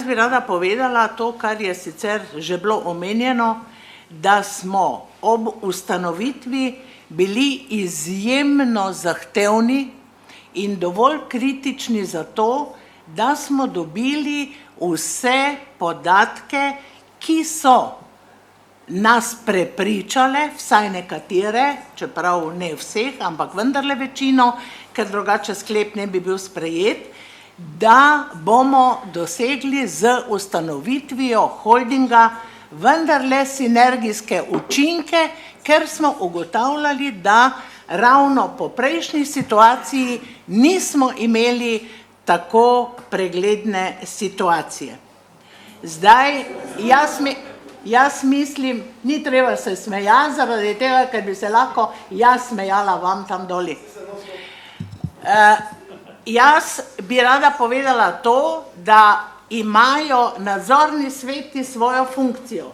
bi rada povedala to, kar je sicer že bilo omenjeno, da smo ob ustanovitvi bili izjemno zahtevni in dovolj kritični za to, da smo dobili vse podatke, ki so nas prepričale, vsaj nekatere, čeprav ne vseh, ampak vendarle večino, ker drugače sklep ne bi bil sprejet, da bomo dosegli z ustanovitvijo holdinga vendarle sinergijske učinke, ker smo ugotavljali, da ravno po prejšnji situaciji nismo imeli tako pregledne situacije. Zdaj, jaz mislim, ni treba se smejati zaradi tega, ker bi se lahko jaz smejala vam tam doli. Jaz bi rada povedala to, da imajo nadzorni sveti svojo funkcijo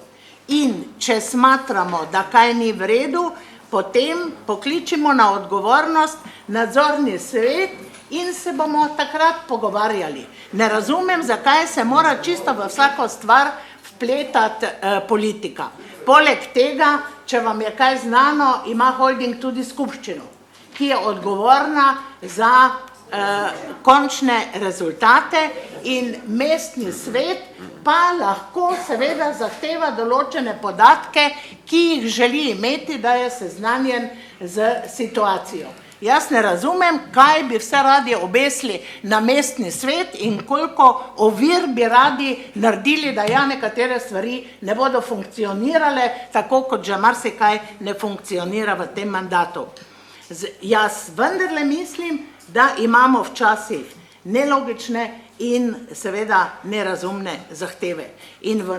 in če smatramo, da kaj ni v redu, potem pokličimo na odgovornost nadzorni svet in se bomo takrat pogovarjali. Ne razumem, zakaj se mora čisto v vsako stvar vpletati politika. Poleg tega, če vam je kaj znano, ima holding tudi skupščino, ki je odgovorna za končne rezultate in mestni svet pa lahko seveda zahteva določene podatke, ki jih želi imeti, da je seznanjen z situacijo. Jaz ne razumem, kaj bi vse radi obesili na mestni svet in koliko ovir bi radi naredili, da ja nekatere stvari ne bodo funkcionirale, tako kot že marsikaj ne funkcionira v tem mandatu. Jaz vendarle mislim, da imamo včasih nelogične in seveda nerazumne zahteve. In v